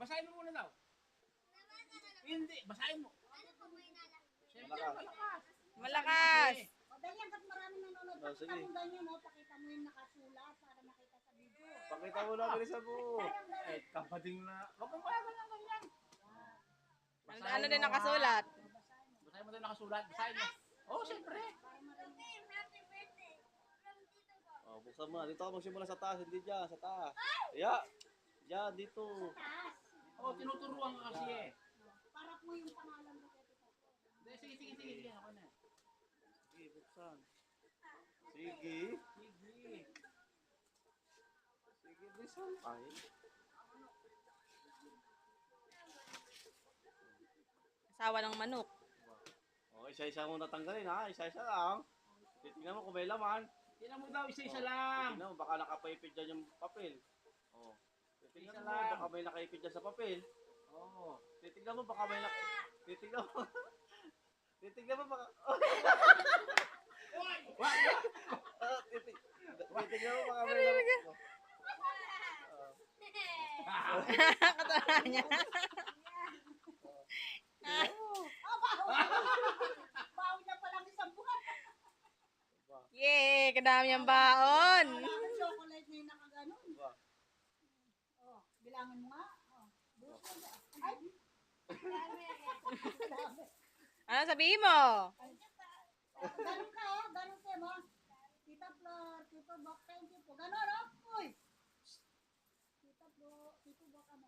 Basahin mo muna daw. Hindi, basahin mo. Siyempre, malakas. Malakas. O, dali hanggat maraming nanonood. Oh, Pakita sige. mo ganyan, no? Pakita mo yung nakasulat para makita sa video. Pakita mo lang sa buo. Eh, kapading na. Huwag kang bayagan lang ganyan. Ano din nakasulat? Basahin mo din nakasulat. Basahin mo. Oo, siyempre. Oh, buksan mo. Dito ka magsimula sa taas, hindi dyan, sa taas. Yeah. Diyan, dito. Taas. Oo, tinuturuan ka kasi eh. Para po yung pangalan mo. Hindi, sige, sige, sige. Sige, ako na. Sige, buksan. Sige. Sige. Sige, buksan. Ay. Asawa ng manok. Oh, isa-isa mo natanggalin ha. Isa-isa lang. Titignan mo kung may laman. Tingnan mo daw, isa-isa lang. Titignan mo, baka nakapaipid dyan yung papel. Oh. Titignan Isa mo, lang. baka may nakaipid dyan sa papel. Oo. Titignan mo, baka may Titignan mo. Titignan mo, baka... Titignan mo, baka may Katawa niya. Bawi na palang isang buwan. Yay! Kadami ang baon. Wala kang chocolate na yung nakaganon. Oh, bilangin mo nga. Oh, bukas na. Ay! Ano sabihin mo? Ganun ka, oh. Ganun ka mo. Tita Flor, Tito Bok, thank you po. Ganun, oh. Uy! Tita Bok, Tito Bok, ano?